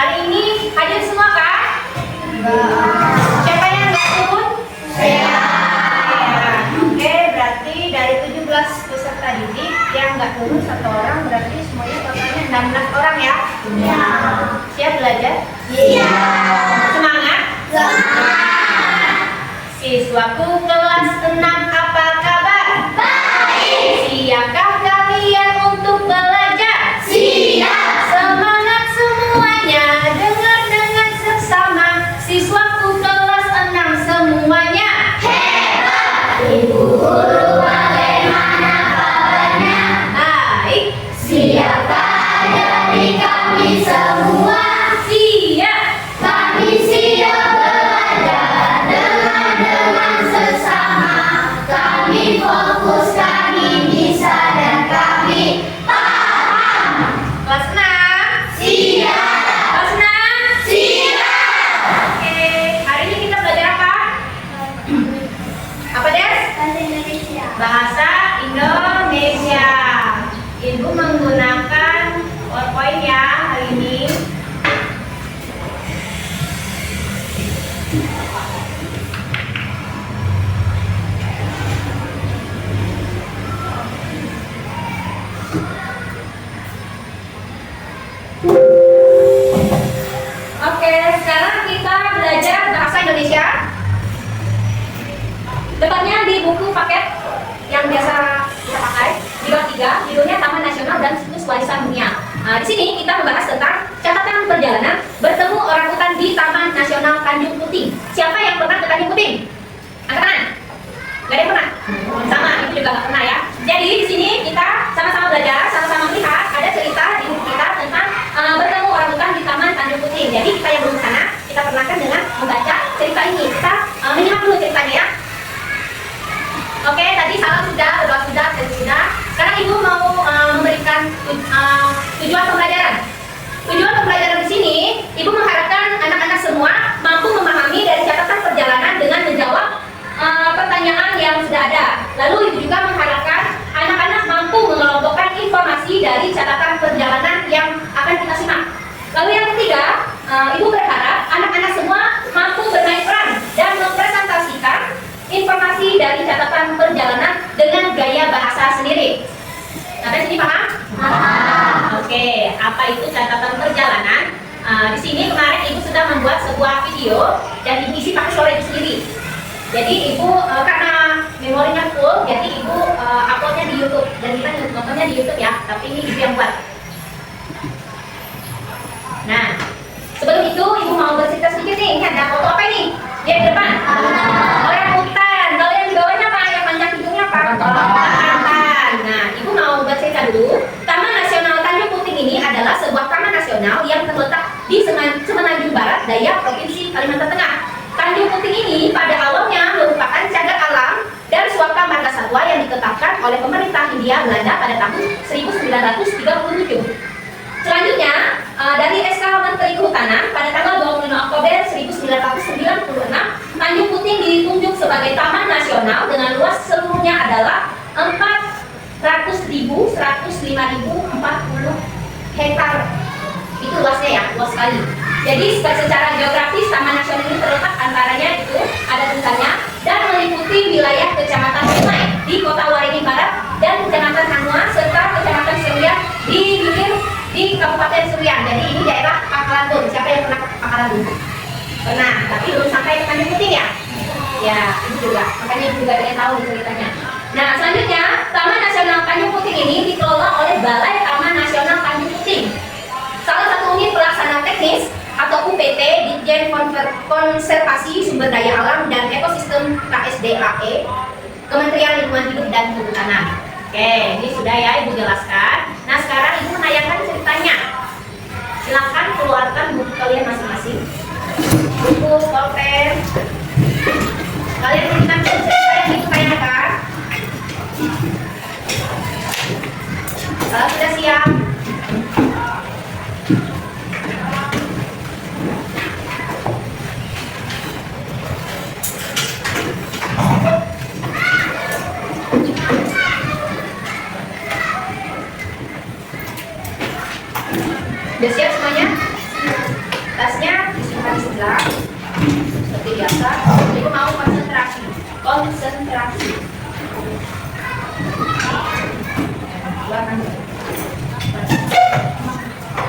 Hari ini hadir semua kan? Siapa yang nggak turun? Saya. Oke, berarti dari 17 peserta didik yang nggak turun 1 orang, berarti semuanya totalnya 16 orang ya? Iya. Siap belajar? Iya. Semangat? Semangat. Siswaku kelas 6, apa kabar? Baik. Siapkah kalian untuk belajar? Siap. Semangat semuanya, dengar dengan seksama. Siswaku kelas 6 semuanya hebat. Ibu guru bagaimana kabarnya? Baik. Siapkah dari kami semua? Siap. Kami siap belajar dengan sesama. Kami fokus, kami bisa, dan kami paham. Kelas 6 siap. Kelas 6 siap. Oke, hari ini kita belajar apa? Apa Des? Bahasa Indonesia. Bahasa Indonesia. Ibu menggunakan PowerPoint ya hari ini. Oke, sekarang kita belajar bahasa Indonesia. Depannya di buku paket yang biasa kita pakai di bab 3, judulnya Taman Nasional dan Situs Warisan Dunia. Di sini kita membahas tentang catatan perjalanan bertemu orangutan di Taman Nasional Tanjung Puting. Siapa yang pernah ke Tanjung Puting? Angkat tangan. Gak ada yang pernah? Sama, itu juga gak pernah ya. Jadi di sini kita sama-sama belajar, sama-sama melihat ada cerita di buku kita tentang bertemu orangutan di Taman Tanjung Puting. Jadi kita yang belum ke sana, kita perkenalkan dengan membaca cerita ini. Kita menyimak dulu ceritanya ya. Oke, tadi salam sudah, berdoa sudah, tadi sudah. Sekarang ibu mau memberikan tujuan pembelajaran. Tujuan pembelajaran di sini, ibu mengharapkan anak-anak semua mampu memahami dari catatan perjalanan dengan menjawab pertanyaan yang sudah ada. Lalu ibu juga mengharapkan anak-anak mampu mengelompokkan informasi dari catatan perjalanan yang akan kita simak. Lalu yang ketiga, ibu berharap anak-anak semua mampu bermain peran dan mempresentasikan informasi dari catatan perjalanan dengan gaya bahasa sendiri. Sampai sini paham? Paham. Oke, apa itu catatan perjalanan? Di sini kemarin ibu sudah membuat sebuah video dan ibu isi pakai suara ibu sendiri. Jadi ibu karena memorinya full, jadi ibu uploadnya di YouTube dan kita nontonnya di YouTube ya. Tapi ini ibu yang buat. Nah, sebelum itu ibu mau bercerita sedikit nih. Ini ada foto apa ini? Di depan. Orangutan. Kalau yang di bawahnya apa? Yang panjang hidungnya apa? Orangutan. Nah, ibu mau bercerita dulu. Taman Nasional Tanjung Puting ini adalah sebuah taman nasional yang terletak di Semenanjung Barat Daya, Provinsi Kalimantan Tengah. Tanjung Puting ini pada awalnya merupakan cagar alam dan suaka marga satwa yang ditetapkan oleh pemerintah Hindia Belanda pada tahun 1937. Selanjutnya, dari SK Menteri Kehutanan pada tanggal 25 Oktober 1996, Tanjung Puting ditunjuk sebagai Taman Nasional dengan luas seluruhnya adalah 400.105.040 hektar. Itu luasnya ya, luas sekali. Jadi secara geografis Taman Nasional ini terletak antaranya itu ada tulisannya dan meliputi wilayah Kecamatan Sungai di Kota Waringin Barat dan Kecamatan Hanua serta Kecamatan Seruyan di Kabupaten Seruyan. Jadi ini daerah Pangkalan Bun. Siapa yang pernah ke Pangkalan Bun? Pernah, tapi belum sampai ke Tanjung Puting ya? Ya, itu juga. Makanya ibu juga ingin tahu ceritanya. Nah, selanjutnya Taman Nasional Tanjung Puting ini dikelola oleh Balai Taman Nasional Tanjung Puting. Salah satu unit pelaksana teknis atau UPT Ditjen Konservasi Sumber Daya Alam dan Ekosistem KSDAE, Kementerian Lingkungan Hidup dan Kehutanan. Oke, ini sudah ya ibu jelaskan. Nah, sekarang ibu menayangkan ceritanya. Silakan keluarkan buku kalian masing-masing. Buku, pulpen. Kalian ceritakan cerita yang ibu tayangkan. Kalau sudah siap. Udah siap semuanya? gerak seperti biasa. Ibu mau konsentrasi.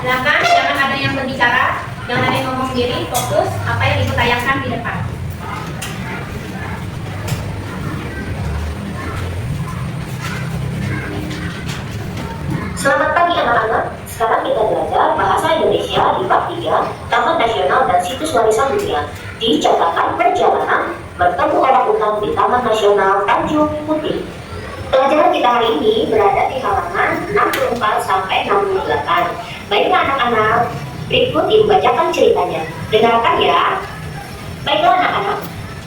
Silakan, jangan ada yang berbicara, jangan ada yang ngomong sendiri, fokus apa yang ibu tayangkan di depan. Selamat pagi anak-anak. Sekarang kita belajar bahasa Indonesia di bab 3, Taman Nasional dan Situs Warisan Dunia. Di catatan perjalanan bertemu orang-utan di Taman Nasional Tanjung Putih. Pelajaran kita hari ini berada di halaman 64 sampai 68. Baiklah anak-anak, berikut ibu bacakan ceritanya. Dengarkan ya. Baiklah anak-anak,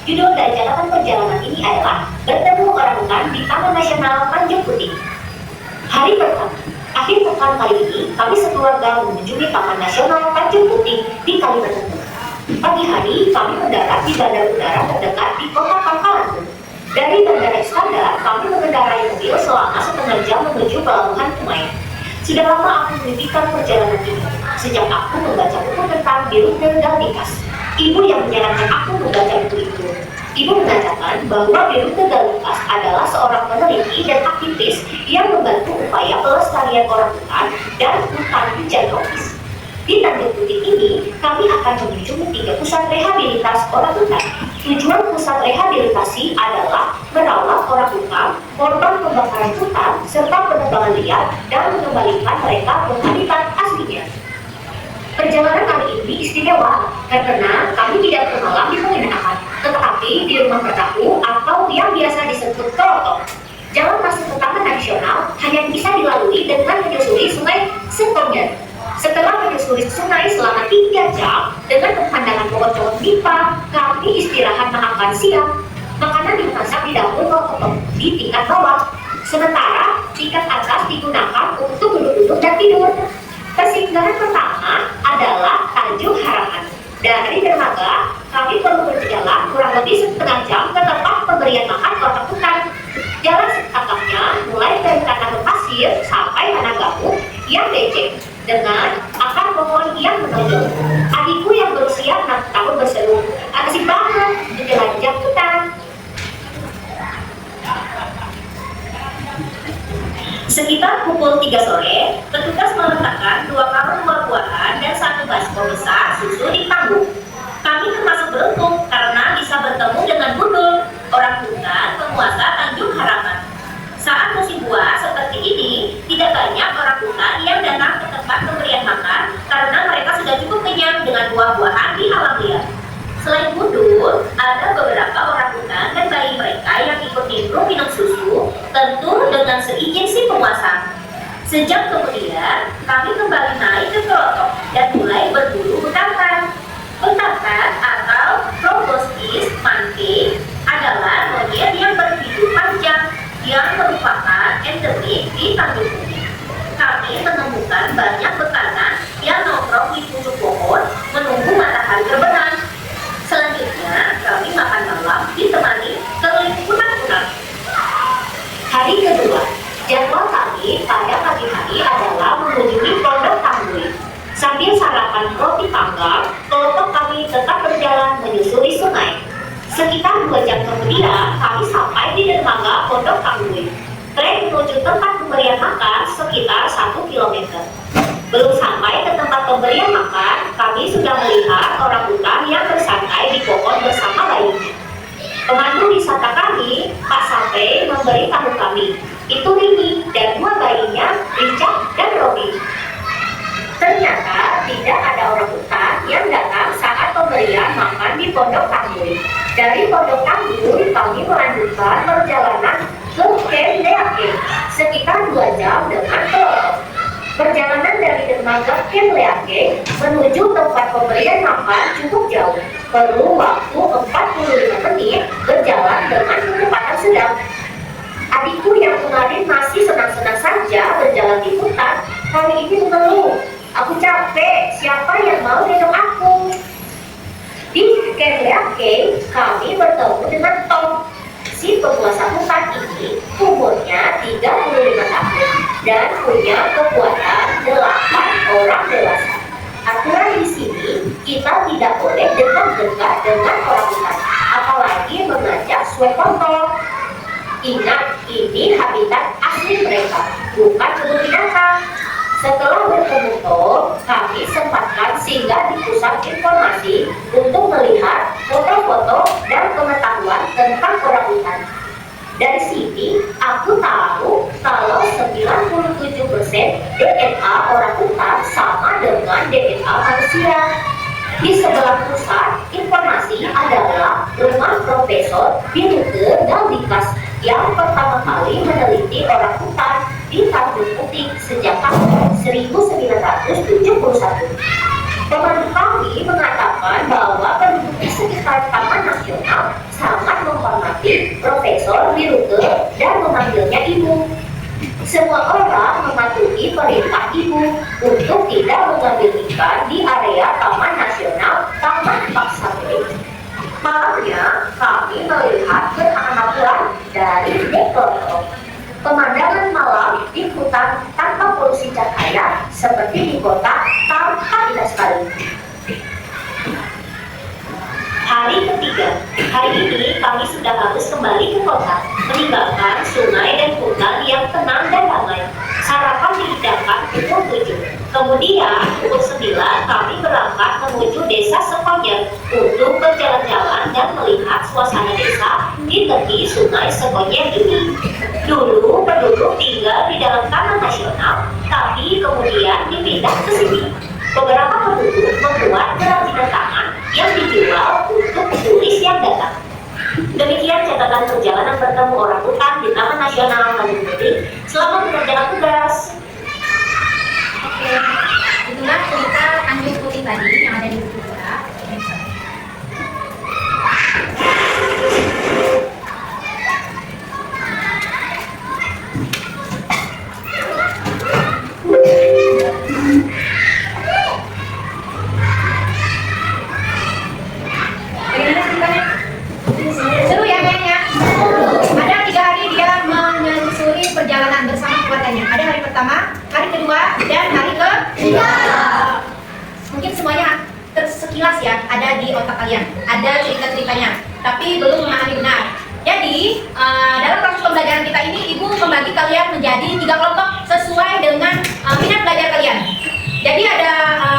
judul dari catatan perjalanan ini adalah Bertemu Orang-utan di Taman Nasional Tanjung Putih. Hari pertama, akhir pekan kali ini kami sekeluarga mengunjungi Taman Nasional Tanjung Putih di Kalimantan. Pagi hari kami mendarat di bandar udara terdekat di kota Pangkalan. Dari Bandara Iskandar, kami mengendarai mobil selama setengah jam menuju Pelabuhan Kumayan. Sudah lama aku menimpikan perjalanan ini, sejak aku membaca buku tentang Birute dan Likas. Ibu yang menyarankan aku membaca buku itu. Ibu mengatakan bahwa Birute dan Likas adalah seorang peneliti dan aktivis yang membantu upaya pelestarian orang hutan dan hutan hujan tropis. Di Tanjung Putih ini, kami akan mengunjungi 3 pusat rehabilitas orang hutan. Tujuan pusat rehabilitasi adalah merawat orang hutan, korban pembakaran hutan, serta penebangan liar, dan mengembalikan mereka ke habitat aslinya. Perjalanan kali ini istimewa karena kami tidak bermalam di penginapan, tetapi di rumah bertaku atau yang biasa disebut kelotok. Jalan masuk ke Taman Nasional hanya bisa dilalui dengan menyusuri Sungai Setonyan. Setelah menyusuri sungai selama 3 jam dengan pemandangan pohon-pohon nipah, kami istirahat makan siang. Makanan dimasak di dapur kelotok di tingkat bawah, sementara tingkat atas digunakan untuk duduk-duduk dan tidur. Persinggahan pertama adalah Tanjung Harapan. Dari dermaga, kami perlu berjalan kurang lebih setengah jam ke tempat pemberian makan orang hutan. Jalan setapaknya mulai dari tanah pasir sampai tanah gambut yang becek dengan akar pohon yang menonjol. Adikku yang berusia 6 tahun berseru, "Asik banget menjelajah hutan." Sekitar pukul 3 sore, petugas meletakkan 2 karung buah-buahan dan 1 baskom besar susu di panggung. Kami termasuk beruntung karena bisa bertemu dengan Gundul, orang hutan penguasa Tanjung Harapan. Saat musim buah seperti ini, tidak banyak orang hutan yang datang ke tempat pemberian makan karena mereka sudah cukup kenyang dengan buah-buahan di alam liar. Selain Gundul, ada beberapa orang hutan dan bayi mereka yang ikut nimbrung minum susu, tentu dengan seizin si penguasa. Sejak kemudian, kami kembali naik ke kelotok dan mulai berburu bekantan. Bekantan atau Proboscis mante adalah monyet yang berhidup panjang yang merupakan endemik di Tanjung Putih. Kami menemukan banyak bekantan yang nongkrong di pucuk pohon menunggu matahari terbenam. Selanjutnya, kami makan malam ditemani keliling kunang-kunang. Hari kedua, jadwal kami pada pagi hari adalah mengunjungi Pondok Tanggul. Sambil sarapan roti panggang, kelompok kami tetap berjalan menyusuri sungai. Sekitar 2 jam kemudian, kami sampai di dermaga Pondok Tanggul. Trek menuju tempat pemberian makan sekitar 1 km. Belum sampai ke tempat pemberian makan, kami sudah melihat orang hutan yang bersantai di pohon bersama bayinya. Pemandu wisata kami, Pak Sape, memberitahu kami, itu Rini dan 2 bayinya, Richard dan Robin. Ternyata tidak ada orang hutan yang datang saat pemberian makan di Pondok Tanggul. Dari Pondok Tanggul, kami melanjutkan perjalanan ke Camp Leake, sekitar 2 jam dengan kelotok. Perjalanan dari dermaga Camp Leake menuju tempat pemberian makan cukup jauh, perlu waktu 45 menit berjalan dengan kecepatan sedang. Adikku yang kemarin masih senang-senang saja berjalan di hutan, kali ini mengeluh, "Aku capek, siapa yang mau gendong aku?" Di Camp Leake, kami bertemu dengan Tom. Si penguasa hutan ini umurnya 35 tahun dan punya kekuatan 8 orang dewasa. Aturan di sini, kita tidak boleh dekat dekat dengan orang hutan, apalagi mengajak swab kontrol. Ingat, ini habitat asli mereka, bukan kebun binatang. Setelah bertemu Tom, kami sempatkan singgah di pusat informasi untuk melihat foto-foto dan pengetahuan tentang orang hutan. Dari sini, aku tahu kalau 97% DNA orang hutan sama dengan DNA manusia. Di sebelah pusat informasi adalah rumah Profesor Biruke Daldikas yang pertama kali meneliti orang hutan di Tanjung Putih sejak tahun 1971. Teman kami mengatakan bahwa penduduk di sekitar Taman Nasional sangat menghormati Profesor Biruke dan memanggilnya ibu. Semua orang mematuhi perintah ibu untuk tidak mengambil ikan di area Taman Nasional Taman Paksabé. Malamnya, kami melihat gerhana bulan dari dek kelontong. Pemandangan malam di hutan tanpa polusi cahaya seperti di kota tanpa indah sekali. Hari ketiga, hari ini kami sudah harus kembali ke kota, meninggalkan sungai dan hutan yang tenang dan damai. Sarapan dihidangkan pukul 7. Kemudian pukul 9 kami berangkat menuju desa Sekonyer untuk berjalan-jalan dan melihat suasana desa di tepi sungai Sekonyer ini. Dulu penduduk tinggal di dalam Taman Nasional, tapi kemudian dipindah ke sini. Beberapa penduduk membuat kerajinan tangan yang dijual untuk turis yang datang. Demikian catatan perjalanan bertemu orang hutan di Taman Nasional Tanjung Putih. Selamat mengerjakan tugas. Oke, itulah cerita Tanjung Putih tadi yang ada di buku kita. Bagaimana ceritanya? Seru ya kayaknya. Ada 3 hari dia menyusuri perjalanan bersama keluarganya. Ada hari pertama, hari kedua, dan hari ketiga. Mungkin semuanya tersekilas ya, ada di otak kalian, ada cerita-ceritanya, tapi belum memahami benar. Jadi dalam proses pembelajaran kita ini, ibu membagi kalian menjadi 3 kelompok sesuai dengan minat belajar kalian. Jadi ada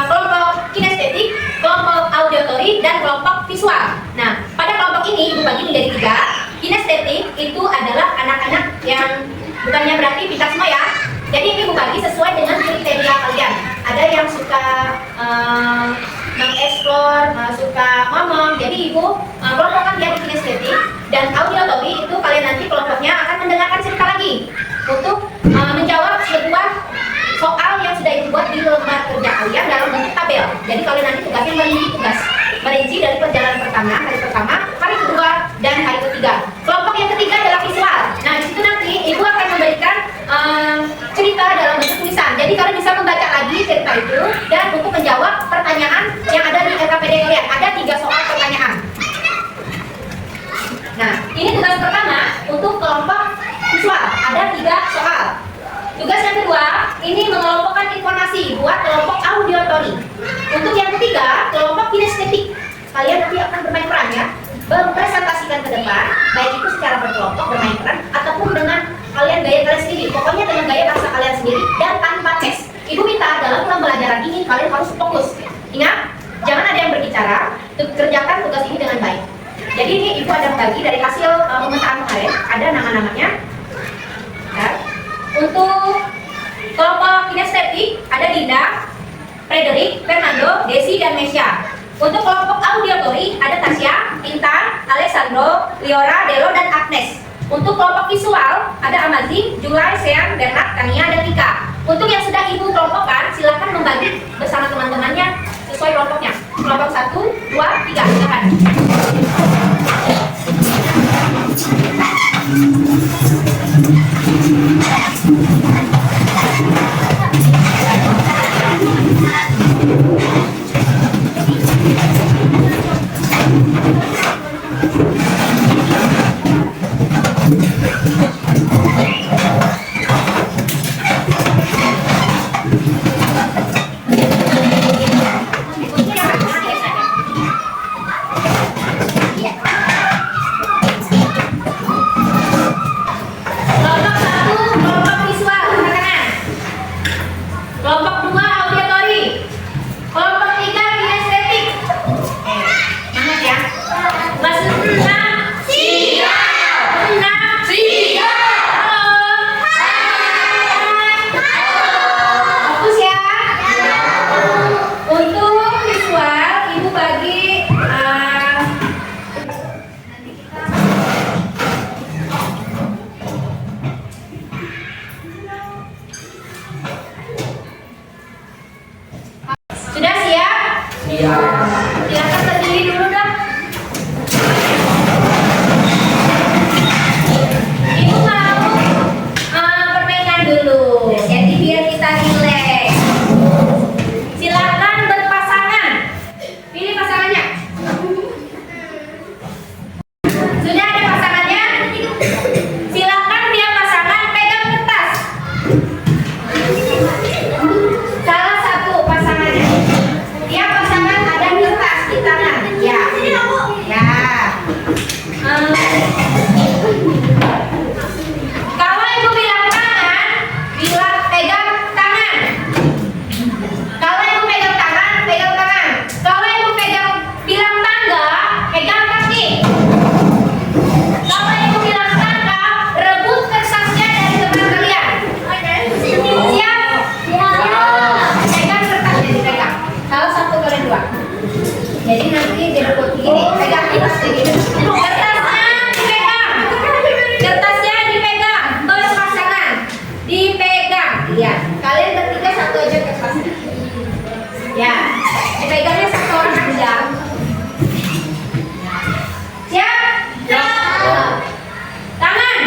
kelompok kinestetik, kelompok auditory, dan kelompok visual. Nah, pada kelompok ini ibu bagi menjadi 3. Kinestetik itu adalah anak-anak yang bukannya berarti pintar semua ya. Jadi ini ibu bagi sesuai dengan kriteria kalian. Ada yang suka mengeksplor, suka ngomong. Jadi ibu kelompokkan dia di kinestetik. Dan auditory itu kalian nanti kelompoknya akan mendengarkan cerita lagi untuk menjawab sebuah soal yang sudah ibu buat di lembar kerja kalian dalam bentuk tabel. Jadi kalian nanti tugasnya merinci dari perjalanan pertama, hari kedua, dan hari ketiga. Kelompok yang ketiga adalah visual. Nah, di situ nanti ibu akan memberikan cerita dalam bentuk tulisan. Jadi kalian bisa membaca lagi cerita itu dan untuk menjawab pertanyaan yang ada di LKPD kalian. Ada 3 soal pertanyaan. Nah, ini tugas pertama untuk kelompok visual. Ada 3 soal. Tugas yang kedua, ini mengelompokkan informasi buat kelompok auditory. Untuk yang ketiga, kelompok kinestetik. Kalian nanti akan bermain peran ya, mempresentasikan ke depan, baik itu secara berkelompok bermain peran ataupun dengan kalian gaya kalian sendiri. Pokoknya dengan gaya bahasa kalian sendiri dan tanpa tes. Ibu minta dalam pembelajaran ini kalian harus fokus. Ingat, jangan ada yang berbicara. Kerjakan tugas ini dengan baik. Jadi ini ibu ada bagi dari hasil pemetaan kemarin, ada nama-namanya. Ya. Untuk kelompok kinestetik ada Dinda, Frederick, Fernando, Desi, dan Mesya. Untuk kelompok auditory ada Tasya, Intan, Alessandro, Liora, Delo, dan Agnes. Untuk kelompok visual ada Amazing, Julai, Sean, Bernard, Tania, dan Tika. Untuk yang sudah ibu kelompokkan, silakan membagi bersama teman-temannya sesuai kelompoknya. Kelompok 1, 2, 3, silakan. dulu. Jadi biar kita rileks. Silakan berpasangan. Pilih pasangannya. Sudah ada pasangannya? Silakan dia pasangan pegang kertas. Salah satu pasangannya. Dia pasangan ada kertas di tangan. Ya. Ya. Kalau ibu bilang tangan, bilang pegang tangan. Kalau ibu pegang tangan, pegang tangan. Kalau ibu bilang tangga, pegang kaki. Kalau ibu bilang tangga, rebut kertasnya dari teman kalian. Siap? Pegang kertasnya, dipegang. Salah satu kalian dua. Jadi nanti direbut begini, pegang kertasnya gitu. Kertasnya dipegang, berpasangan, dipegang. Iya, kalian bertiga satu aja kertasnya. Ya, dipegangnya satu orang aja. Siap? Ya. Tangan.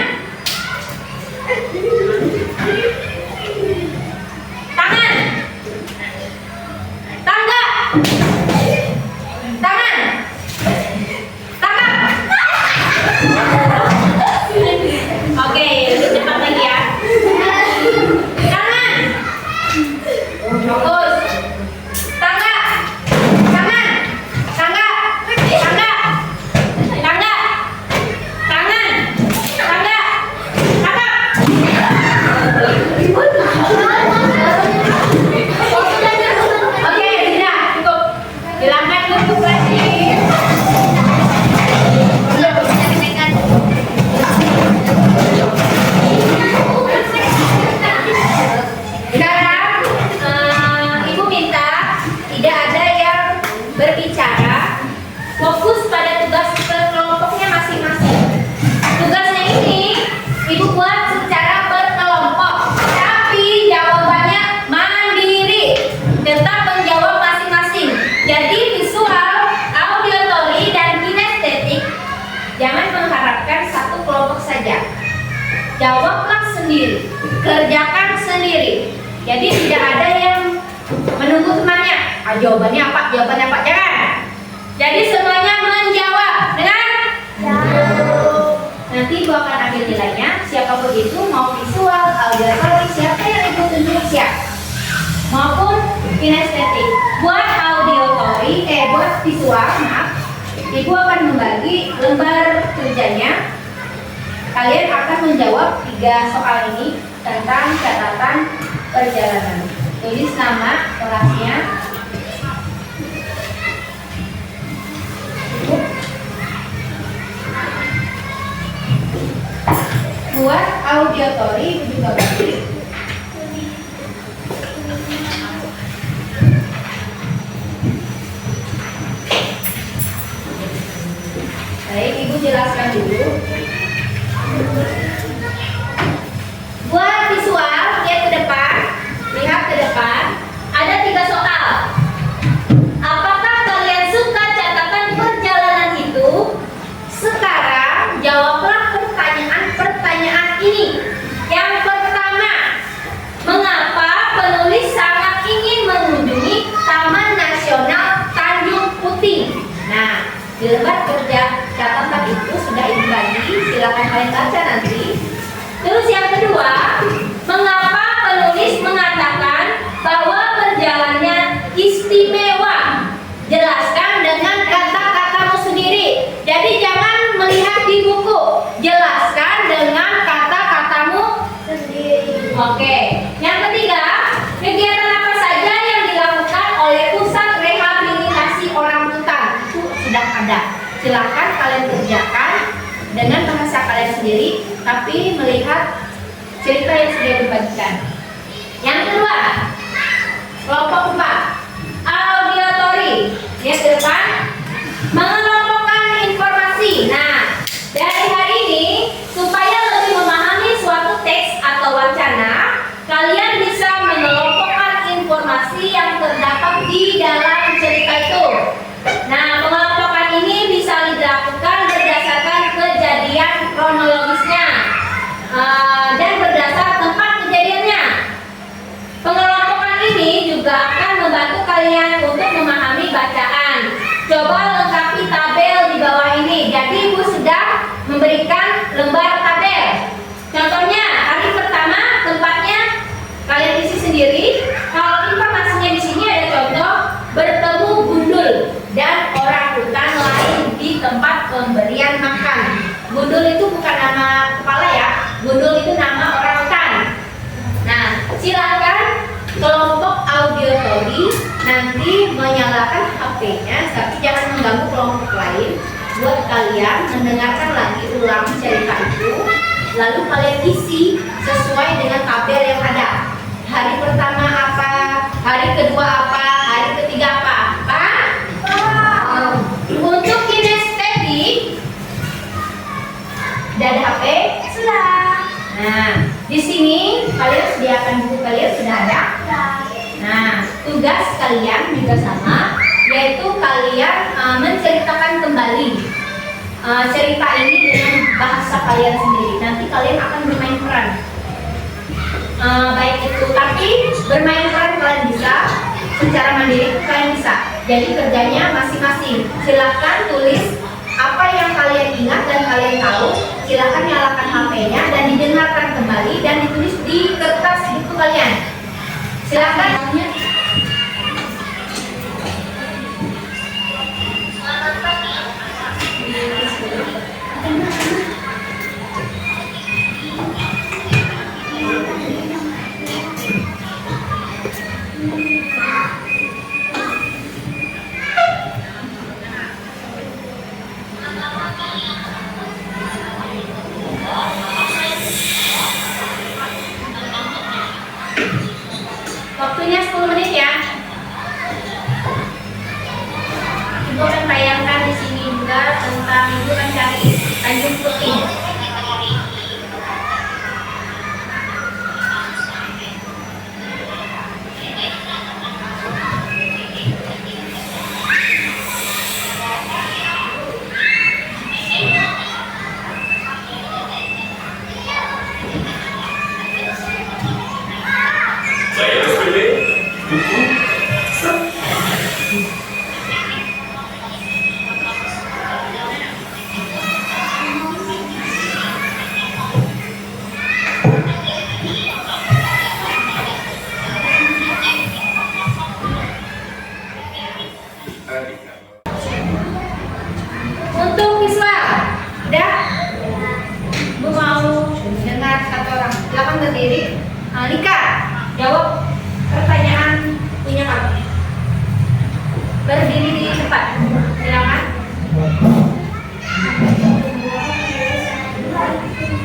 Tangan. Tangga. Tangan. Tangkap. Oke, lebih cepat lagi ya. Tangan. Fokus. Tangga. Tangan. Tangga. Tangga. Tangga. Tangan. Tangga. Tangkap. Oke, sudah cukup. Silakan duduk lagi. Sekarang ibu minta tidak ada yang berbicara, fokus pada tugas kelompoknya masing-masing. Tugasnya ini ibu buat secara berkelompok, tapi jawabannya mandiri, tetap menjawab masing-masing. Jadi visual, auditory, dan kinestetik jangan mengharapkan satu kelompok saja. Jawablah sendiri, kerjakan sendiri. Jadi tidak ada yang menunggu temannya. Jawabannya apa? Jawabannya apa? Jangan. Jadi semuanya menjawab dengan nanti ibu akan ambil nilainya. Siapapun itu, mau visual, auditory, siapa yang ibu tunjuk siap, maupun kinestetik. Buat auditory, buat visual, maaf, ibu akan membagi lembar kerjanya. Kalian akan menjawab 3 soal ini tentang catatan perjalanan. Tulis nama kelasnya. Buat auditory juga bagi. Baik, ibu jelaskan dulu. Buat visual, lihat ke depan, ada 3 soal. Apakah kalian suka catatan perjalanan itu? Sekarang jawablah pertanyaan ini. Yang pertama, mengapa penulis sangat ingin mengunjungi Taman Nasional Tanjung Puting? Nah, di lembar kerja catatan itu sudah ibu bagi, silakan kalian baca nanti. Terus yang kedua, mengapa penulis mengatakan bahwa perjalanannya istimewa? Jelaskan dengan kata-katamu sendiri. Jadi jangan melihat di buku, jelaskan dengan kata-katamu sendiri. Oke. Yang ketiga, kegiatan apa saja yang dilakukan oleh pusat rehabilitasi orang hutan? Itu sudah ada. Silakan kalian kerjakan dengan bahasa kalian sendiri, tapi melihat cerita yang sudah dibagikan. Yang kedua, kelompok 4, auditory. Lihat ke depan, mengelompokkan informasi. Nah, dari hari ini supaya lebih memahami suatu teks atau wacana, kalian bisa mengelompokkan informasi yang terdapat di dalam cerita itu. Nah, pengelompokan ini bisa dilakukan berdasarkan kejadian kronologisnya dan berdasar tempat kejadian Gundul itu bukan nama kepala ya. Gundul itu nama orangutan. Nah, silakan kelompok auditori nanti menyalakan HP-nya, tapi jangan mengganggu kelompok lain. Buat kalian mendengarkan lagi ulang cerita itu, lalu kalian isi sesuai dengan tabel yang ada. Hari pertama apa, hari kedua apa, hari ketiga apa. Untuk kinestetik, udah ada HP? Sudah. Nah, di sini kalian sediakan buku kalian sudah ada. Nah, tugas kalian juga sama, yaitu kalian menceritakan kembali cerita ini dengan bahasa kalian sendiri. Nanti kalian akan bermain peran. Baik itu, tapi bermain peran kalian bisa, secara mandiri kalian bisa. Jadi kerjanya masing-masing. Silahkan tulis apa yang kalian ingat dan kalian tahu. Silahkan nyalakan HP-nya dan didengarkan kembali dan ditulis di kertas buku kalian. Silahkan. Waktunya 10 menit ya. Ibu akan tayangkan di sini juga tentang ibu akan cari Tanjung Putih. Saya SPP, buku, Untuk visual, udah? Bu mau dengar satu orang. Silakan berdiri. Lika, jawab pertanyaan punya kamu. Berdiri di tempat. Silakan.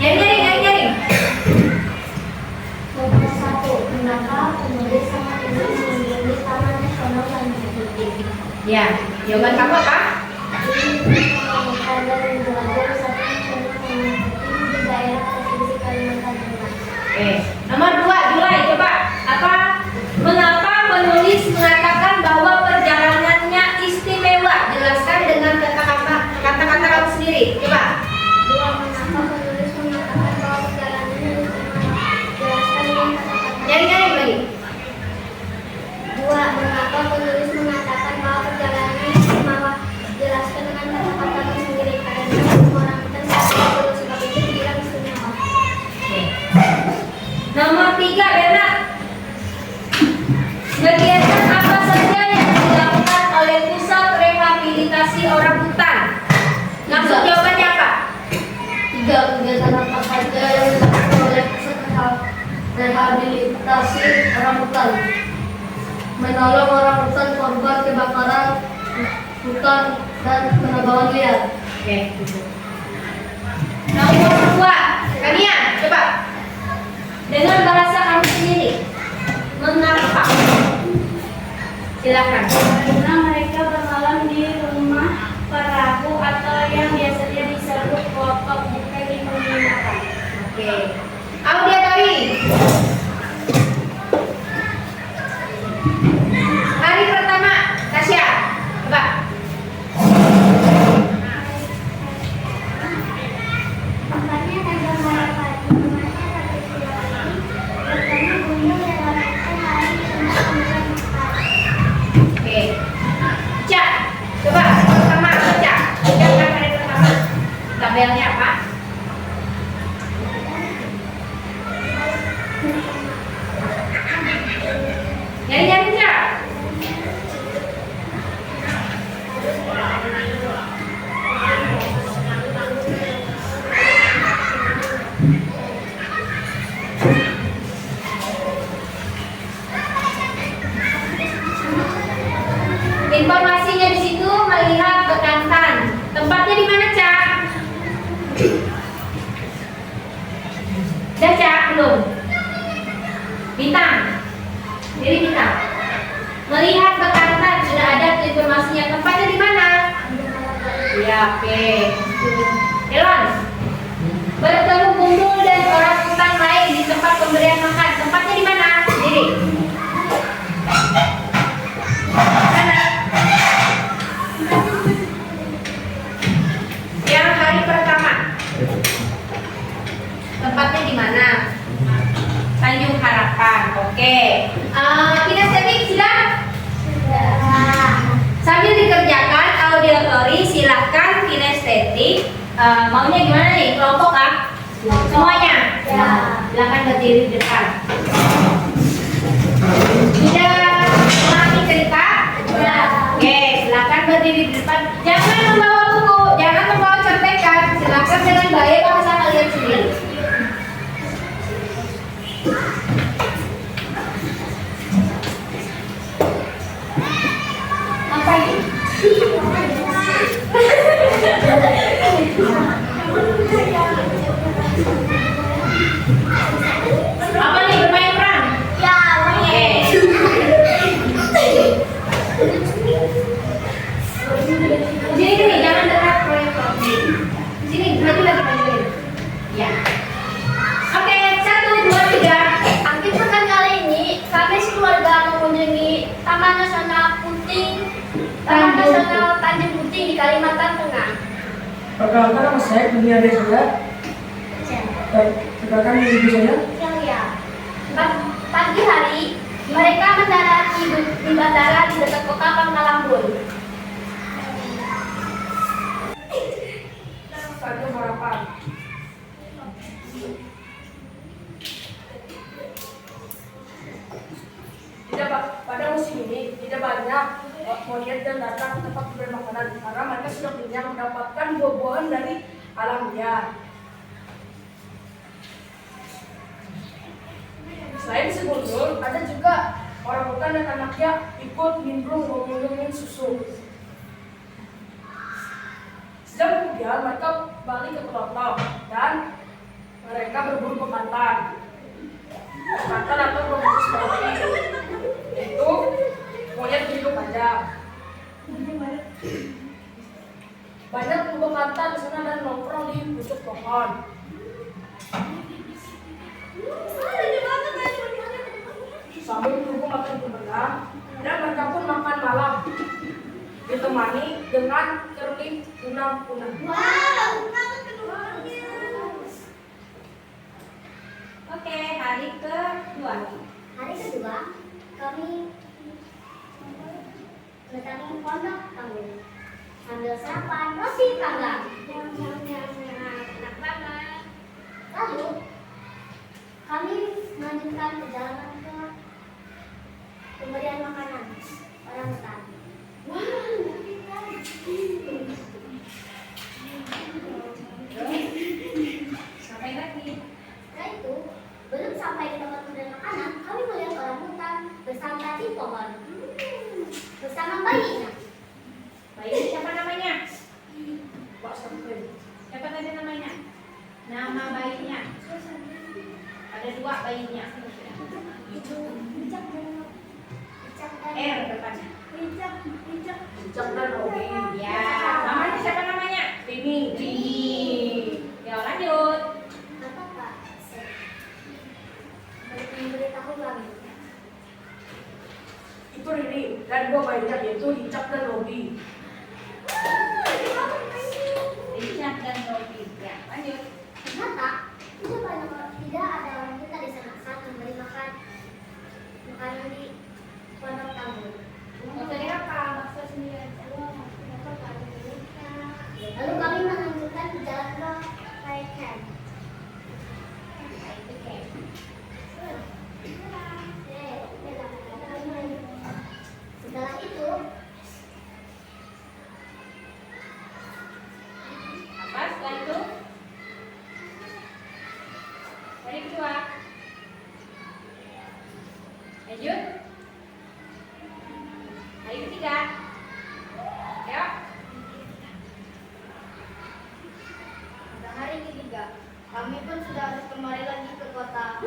Nyari. Nomor 1, kenapa penulis sangat ingin menulis Taman Nasional Tanjung Putih? Ya, jawaban kamu apa? Ini menemukan dan menjelajah wisata nasional Tanjung Putih di daerah Provinsi Kalimantan Tengah. Oke. Nomor 2, Julai, coba. Mengapa penulis mengatakan bahwa perjalanannya istimewa? Jelaskan dengan kata-kata kamu sendiri. Coba. 2, mengapa penulis mengatakan bahwa perjalanannya istimewa? Jelaskan dengan kata-kata. Nyari lagi. 2, mengapa penulis mengatakan bahwa perjalanannya istimewa? Jelaskan dengan kata-kata sendiri. Karena semua orang kita sebab itu dibilang istimewa. Oke. Nomor 3, Bernard. Kegiatan apa saja yang dilakukan oleh pusat rehabilitasi orang hutan? Langsung jawabannya apa? 3, kegiatan apa saja yang dilakukan oleh pusat rehabilitasi orang hutan? Menolong orang hutan korban kebakaran hutan dan penebangan liar. Oke. Nomor 2, Kania, coba. Dengan bahasa kamu sendiri. Mengapa? Silakan. Karena mereka bermalam di rumah perahu atau yang biasanya disebut kelompok bukan di penginapan. Oke. Auditori. Hari pertama, Tasya. Coba. Tempatnya pada malam pagi, rumahnya pada siang pagi, bertemu gunung yang lakukan hari tempat mereka makan. Oke. Cak. Coba pertama baca. Bacakan hari pertama. Tabelnya apa? Bintang. Pilih bintang. Melihat bekantan sudah ada informasinya. Tempatnya di mana? Ya, oke. Elon. Bertemu Gundul dan orang utan lain di tempat pemberian makan. Tempatnya di mana? Diri. Sana. Yang hari pertama. Tempatnya di mana? Tanjung Harapan. Oke. Kinestetik sudah? Sambil dikerjakan auditori, silahkan kinestetik. Maunya gimana nih? Kelompok kah? Semuanya? Ya. Silakan berdiri di depan. Tidak memahami cerita? Ya. Oke, silakan berdiri di depan. Jangan membawa buku, jangan membawa contekan. Silakan dengan baik bahasa kalian sendiri. Apa ini? Apa nih, bermain perang? Ya, Oke. Sini, jangan dekat proyektor. Sini, maju lagi. Ya. Oke, 1, 2, 3. Akhir pekan kali ini kami sekeluarga mengunjungi Taman Nasional Tanjung Puting di Kalimantan Tengah. Perkenalkan nama saya Dunia Desya. Perkenalkan diri saya. Ya. Pagi hari mereka mendarat di bandara di dekat kota Pangkalambun. Tanjung Harapan. Pada musim ini tidak banyak monyet yang datang ke tempat pemberian makanan karena mereka sudah kenyang mendapatkan buah-buahan dari alam liar. Selain si Gundul, ada juga orang hutan dan anaknya ikut nimbrung mengunjungi susu. Sejak kemudian mereka balik ke kelompok dan mereka berburu bekantan. Bekantan atau bermukus babi, itu monyet hidup aja. Banyak bekantan di sana dan nongkrong di pucuk pohon. Sambil menunggu makan berenang, dan mereka pun makan malam ditemani dengan kerling kunang-kunang. Oke, hari kedua. Hari kedua kami mendatangi pondok Tanggung sambil sarapan roti panggang. Enak banget. Lalu kami melanjutkan perjalanan ke pemberian makanan orang hutan. Sampai lagi. Setelah itu, belum sampai di tempat pemberian makanan, kami melihat orang hutan bersantai di pohon bersama bayinya. Bayi siapa namanya? Pak Sampai. Siapa tadi namanya? Nama bayinya. Ada 2 bayinya. R depannya. Cicak dan Obi. Ya, namanya siapa namanya? Ini. Ya, lanjut. Apa Pak? Memberitahu kami. Itu Riri dan 2 bayinya yaitu Cicak dan Obi. Richard dan Robi. Ya, lanjut. Ternyata tidak ada orang kita di sana saat memberi makanan di pondok Tanggung. Maksudnya apa? Maksud sendiri aja. Lalu kami melanjutkan perjalanan ke camp. Setelah itu, Apa setelah itu? Hari kedua. Lanjut. Hari ketiga. Ya. pada hari ketiga, kami pun sudah harus kembali lagi ke kota.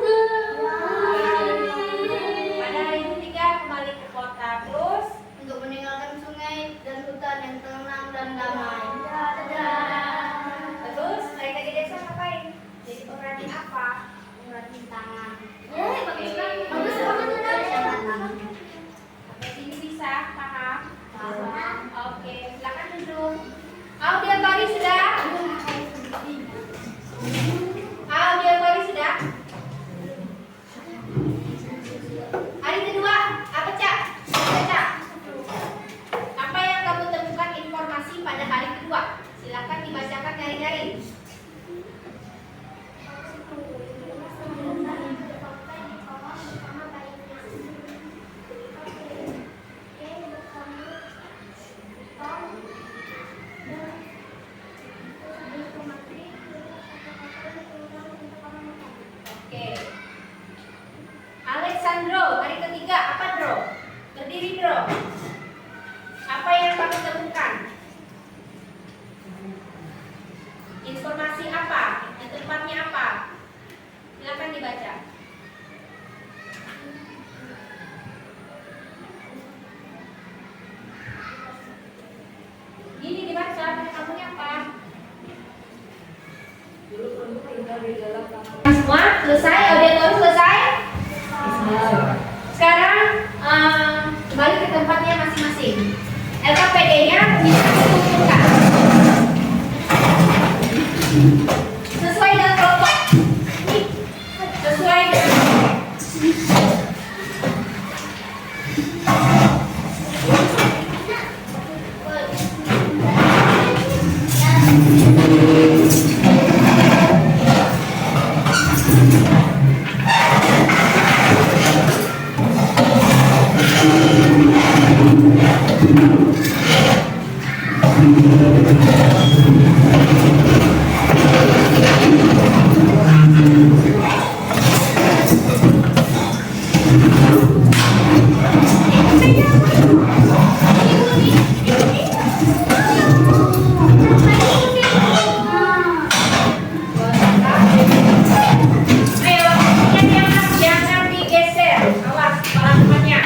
penting. LKPD-nya bisa dikumpulkan sesuai dengan kelompok. Sesuai dengan ayo, jangan digeser. Awas, kepala temannya.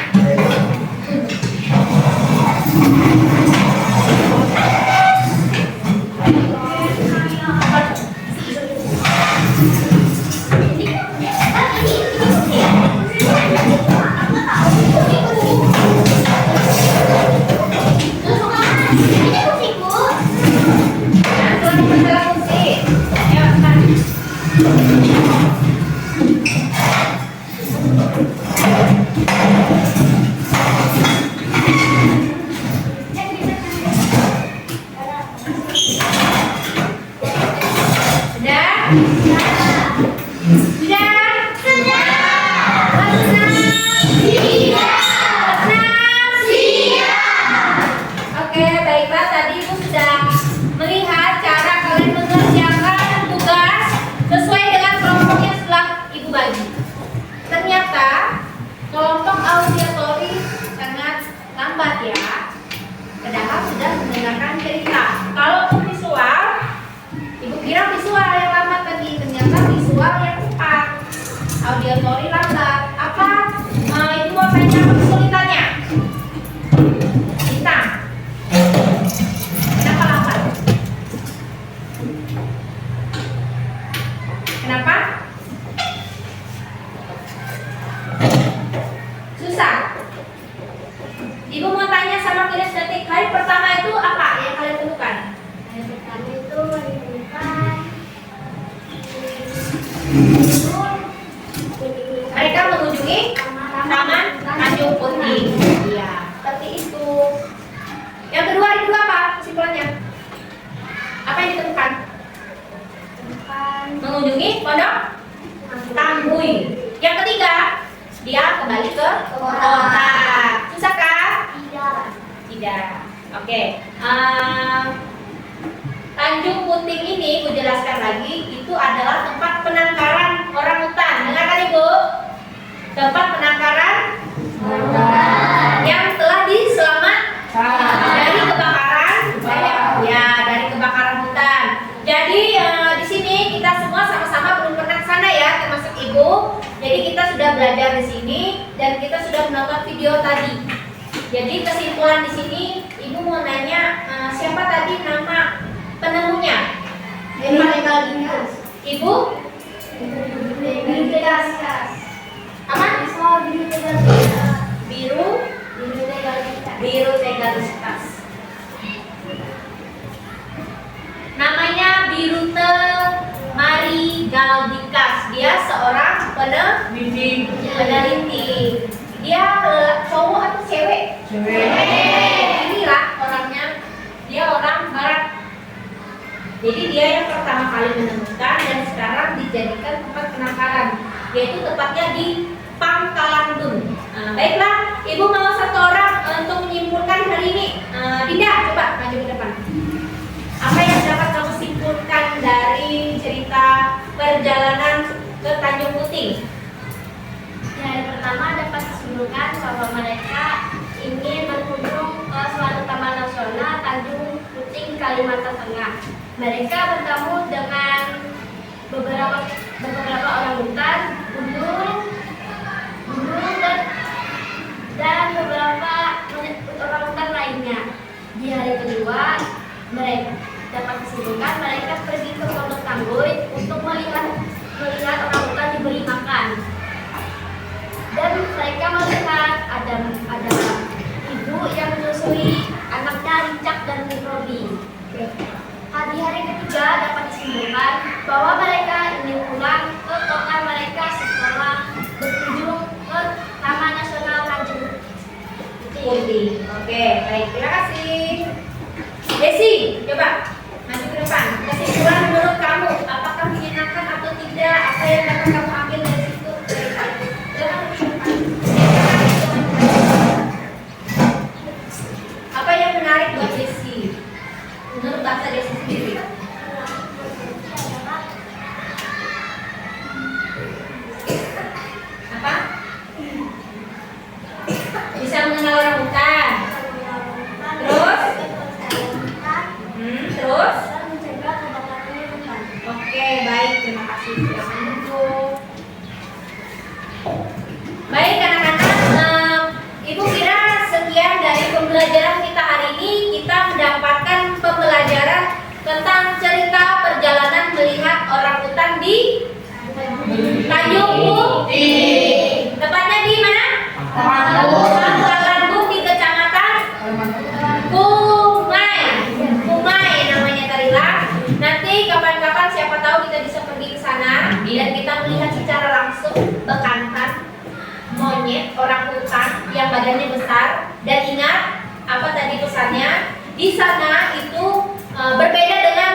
Nah, tuan masalah kunci. Ayo, Tan. Sudah? Sudah? Oke, baiklah, tadi Ibu sudah melihat cara kalian mengerjakan tugas sesuai dengan kelompok yang setelah Ibu bagi. Ternyata kelompok auditori sangat lambat ya, padahal sudah mendengarkan cerita. Kalau untuk visual, Ibu kira visual yang lambat tadi, ternyata visual yang cepat. Auditori lambat. Apa? Ibu mau tanya apa kesulitannya? Bintang. Kenapa lambat? Kenapa? Susah. Ibu mau tanya sama kinestetik. Hari pertama itu apa yang kalian temukan? Yang pertama itu menemukan Mereka mengunjungi Taman Tanjung Puting. Iya, seperti itu. Yang kedua itu apa kesimpulannya? Apa yang ditemukan? Mengunjungi Pondok Tangguy. Yang ketiga, dia kembali ke kota. Susah kah? Tidak. Oke. Tanjung Puting ini, aku jelaskan lagi, itu adalah tempat penangkaran orang hutan. Dengarkan Ibu. Tempat penangkaran yang telah diselamatkan dari kebakaran, dari kebakaran hutan. Jadi di sini kita semua sama-sama belum pernah ke sana ya, termasuk Ibu. Jadi kita sudah belajar di sini dan kita sudah menonton video tadi. Jadi kesimpulan di sini, Ibu mau nanya siapa tadi nama penemunya? Ibu? Apa? Biru tegalitas. Namanya Birute Marigaldikas. Dia seorang peneliti. Dia cowok atau cewek? Inilah orangnya. Dia orang barat. Jadi dia yang pertama kali menemukan dan sekarang dijadikan tempat penangkaran, yaitu tepatnya di Pangkalandun. Baiklah, Ibu mau satu orang untuk menyimpulkan hari ini. Dinda, coba maju ke depan. Apa yang dapat kamu simpulkan dari cerita perjalanan ke Tanjung Puting? Yang pertama dapat disimpulkan bahwa mereka ingin berkunjung ke suatu taman nasional Tanjung Puting, Kalimantan Tengah. Mereka bertemu dengan beberapa orang hutan, gunung dan beberapa orang hutan lainnya. Di hari kedua, mereka dapat disimpulkan mereka pergi ke Pondok Tangguy untuk melihat orang hutan diberi makan. Dan mereka melihat ada ibu yang menyusui bahwa mereka ingin pulang ke kota mereka setelah berkunjung ke Taman Nasional Tanjung Putih. Oke, baik. Terima kasih. Desi, coba maju ke depan. Kesimpulan menurut kamu, apakah menyenangkan atau tidak? Apa yang dapat kamu ambil dari situ? Apa yang menarik buat Desi? Menurut bahasa Desi sendiri. Apa? Bisa mengenal orang hutan. Terus? Terus? mencegah kebakaran hutan. Oke, baik. Terima kasih. Silakan duduk. Baik, anak-anak. Ibu kira sekian dari pembelajaran kita hari ini. Kita mendapatkan pembelajaran tentang cerita perjalanan melihat orang hutan di Tanjung Putih. Tepatnya di mana? Pangkalan di Kecamatan Kumai namanya Tarila. Nanti kapan-kapan siapa tahu kita bisa pergi ke sana dan kita melihat secara langsung bekantan monyet orang hutan yang badannya besar. Dan ingat apa tadi pesannya? Di sana itu berbeda dengan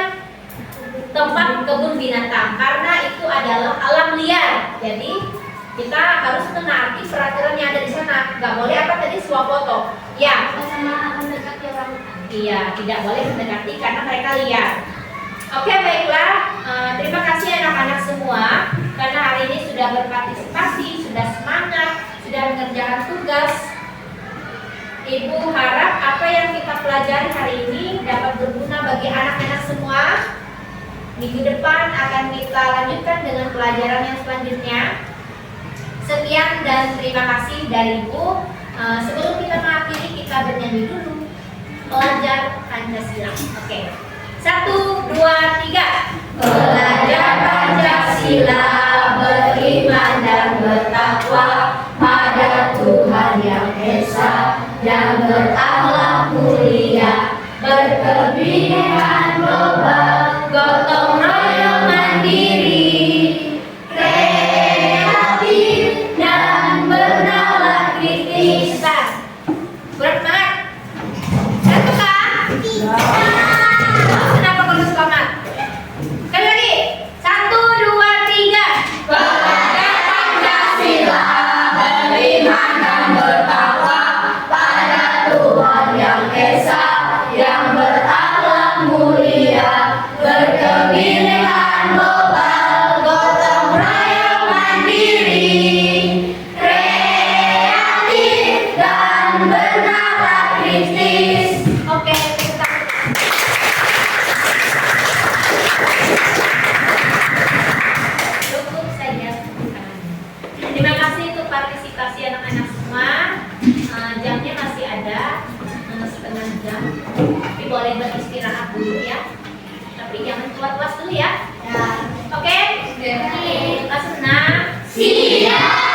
tempat kebun binatang karena itu adalah alam liar. Jadi kita harus menaati peraturan yang ada di sana. Nggak boleh apa tadi swafoto. Ya. Sama mendekati orang hutan. Iya, tidak boleh mendekati karena mereka liar. Oke, baiklah. Terima kasih anak-anak semua karena hari ini sudah berpartisipasi, sudah semangat, sudah mengerjakan tugas. Ibu harap apa yang kita pelajari hari ini dapat berguna bagi anak-anak semua. Minggu depan akan kita lanjutkan dengan pelajaran yang selanjutnya. Sekian dan terima kasih dari Ibu. Sebelum kita mengakhiri, kita bernyanyi dulu. Pelajar Pancasila. Oke. 1, 2, 3. Pelajar Pancasila beriman dan bertakwa pada Tuhan yang Esa dan berakhlak mulia, berkebinekaan global, gotong royong mandiri, kreatif dan bernalar kritis. Berat banget. Satu kan? Kenapa kamu semangat? Sekali lagi. 1, 2, 3. Pelajar Pancasila beriman dan bertakwa pada Tuhan yang Esa yang berakhlak mulia, berkebinekaan global, gotong royong mandiri, kreatif dan bernalar kritis. Oke, cukup saja. Terima kasih untuk partisipasi anak-anak semua. Jamnya masih ada setengah jam. Tapi boleh beristirahat dulu ya. Tapi jangan keluar kelas dulu ya. Oke? Kelas 6. Siap.